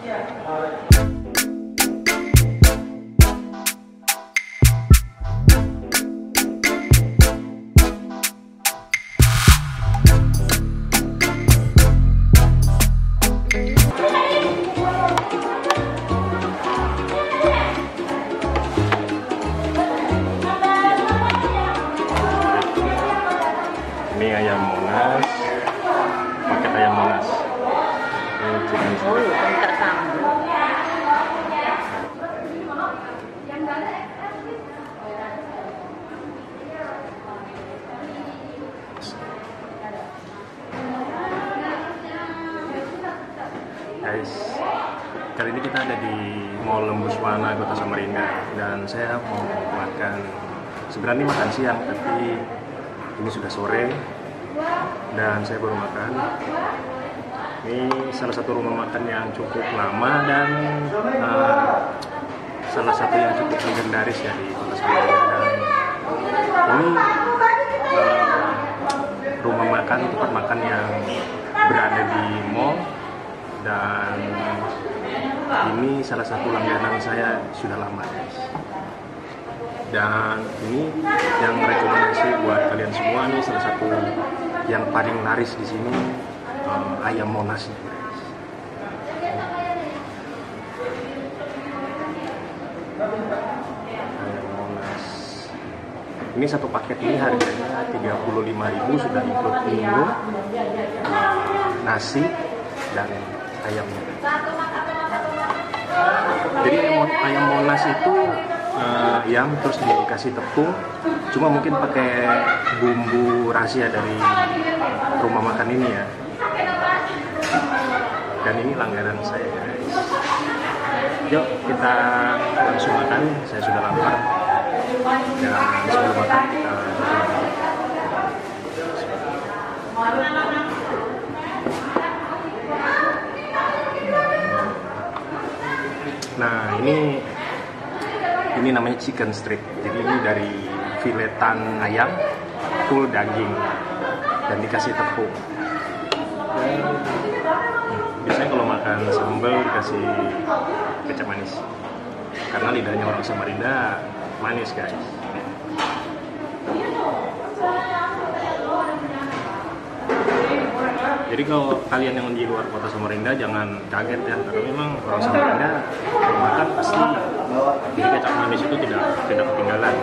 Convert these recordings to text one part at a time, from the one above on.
Ini ayam Monas, paket ayam Monas. Ini chicken strip. Guys, kali ini kita ada di Mall Lembuswana, Kota Samarinda, dan saya mau makan. Sebenarnya makan siang, tapi ini sudah sore dan saya baru makan. Ini salah satu rumah makan yang cukup lama dan salah satu yang cukup legendaris ya di Kota Samarinda. Dan ini rumah makan, tempat makan yang berada di mall, dan ini salah satu langganan saya sudah lama, guys. Dan ini yang rekomendasi buat kalian semua nih, salah satu yang paling laris di sini ayam Monas nih, guys. Ayam Monas. Ini satu paket ini harganya 35.000, sudah include minum, nasi dan ayamnya. Jadi ayam Monas itu ayam terus dikasih tepung, cuma mungkin pakai bumbu rahasia dari rumah makan ini ya. Dan ini langganan saya, guys. Yuk kita langsung makan, saya sudah lapar. Dan sebelum makan kita nah, ini namanya chicken strip. Jadi ini dari filetan ayam full daging dan dikasih tepung. Biasanya kalau makan sambal dikasih kecap manis, karena lidahnya orang Samarinda manis, guys. Jadi kalau kalian yang di luar Kota Samarinda jangan kaget ya, karena memang orang Samarinda makan pasti. Jadi kecap manis itu tidak ketinggalan.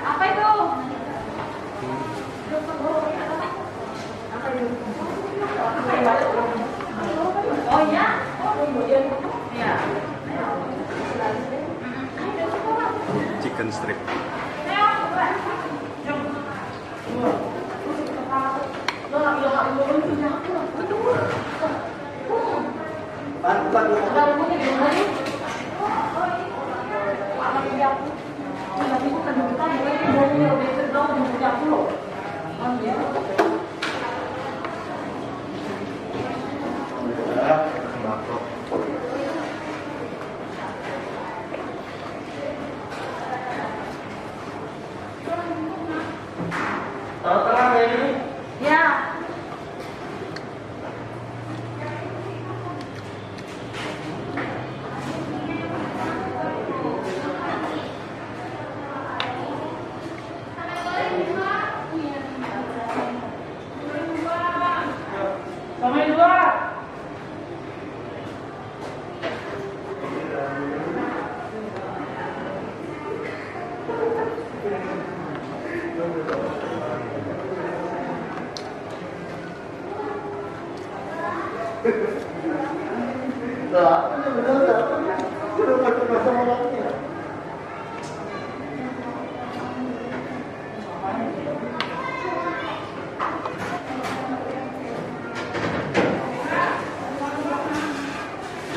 Apa itu? Oh ya? Ya. Chicken strip. Ya.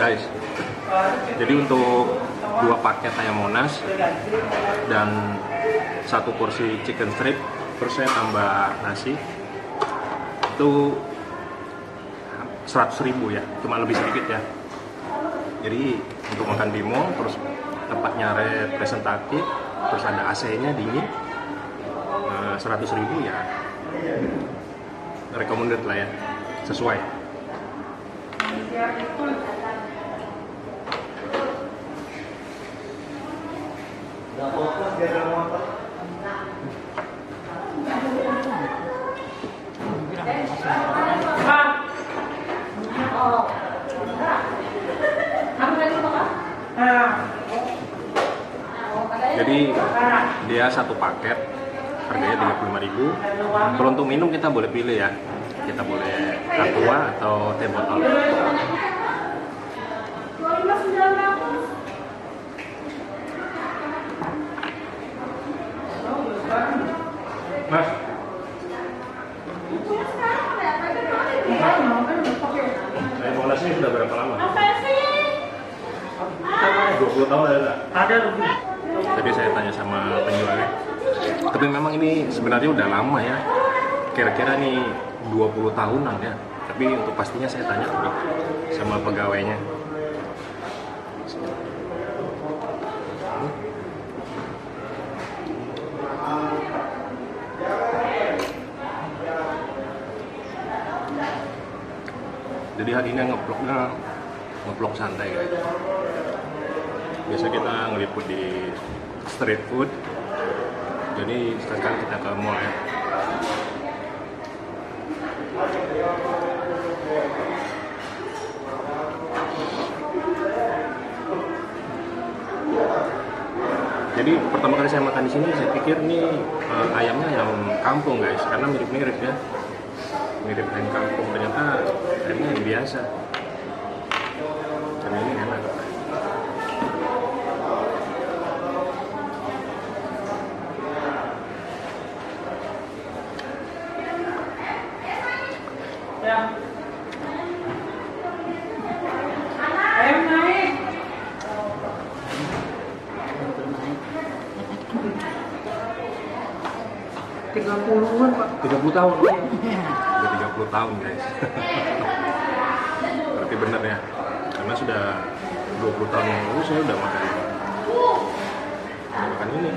Guys, jadi untuk 2 paket ayam Monas dan 1 porsi chicken strip, terus saya tambah nasi, itu 100.000 ya, cuma lebih sedikit ya. Jadi untuk makan di mall, terus tempatnya representatif, terus ada AC-nya dingin, 100.000 ya recommended lah ya, sesuai. Jadi dia 1 paket harganya 35.000. Kalau untuk minum kita boleh pilih ya, kita boleh aqua atau teh botol. Mas, saya Monas ini sudah berapa lama? 20 tahun ada nggak? Ada lebih. Tadi saya tanya sama penjualnya, tapi memang ini sebenarnya udah lama ya, kira-kira nih 20 tahunan ya, tapi untuk pastinya saya tanya dulu sama pegawainya. Jadi hari ini ngeplok santai guys. Biasa kita ngeliput di street food, jadi sekarang kita ke mall ya. Jadi pertama kali saya makan di sini, saya pikir nih ayamnya ayam kampung guys, karena mirip-mirip ya, mirip ayam kampung. Ternyata ayamnya yang biasa. Dan ini enak. Ya. Ayam naik. 30-an Pak. 30 tahun. Udah 30 tahun guys. Berarti bener ya, karena sudah 20 tahun yang lalu saya udah makan ini.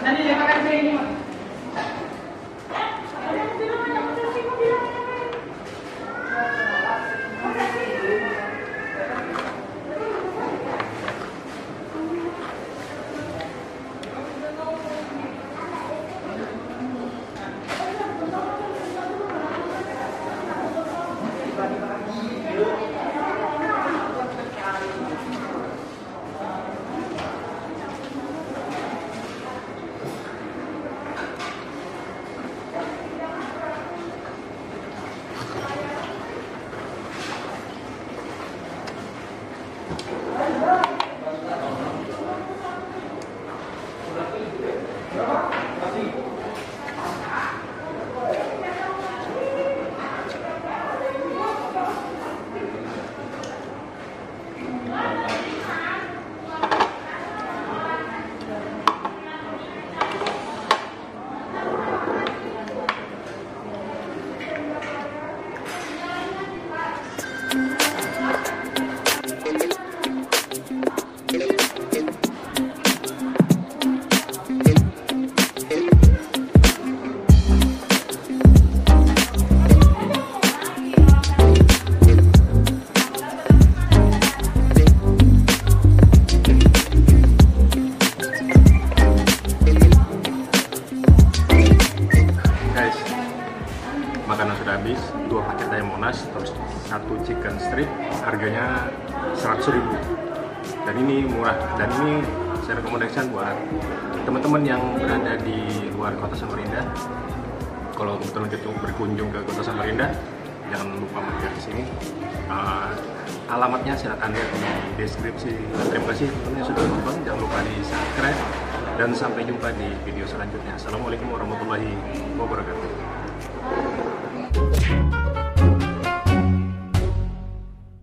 Nanti dia makan saya ini, Mak. Makanan sudah habis, 2 paket ayam monas, terus 1 chicken strip, harganya 100.000. Dan ini murah, dan ini saya rekomendasikan buat teman-teman yang berada di luar kota Samarinda. Kalau kebetulan berkunjung ke kota Samarinda, jangan lupa mampir ke sini. Alamatnya silakan lihat di deskripsi. Terima kasih teman-teman yang sudah nonton, jangan lupa di subscribe, dan sampai jumpa di video selanjutnya. Assalamualaikum warahmatullahi wabarakatuh.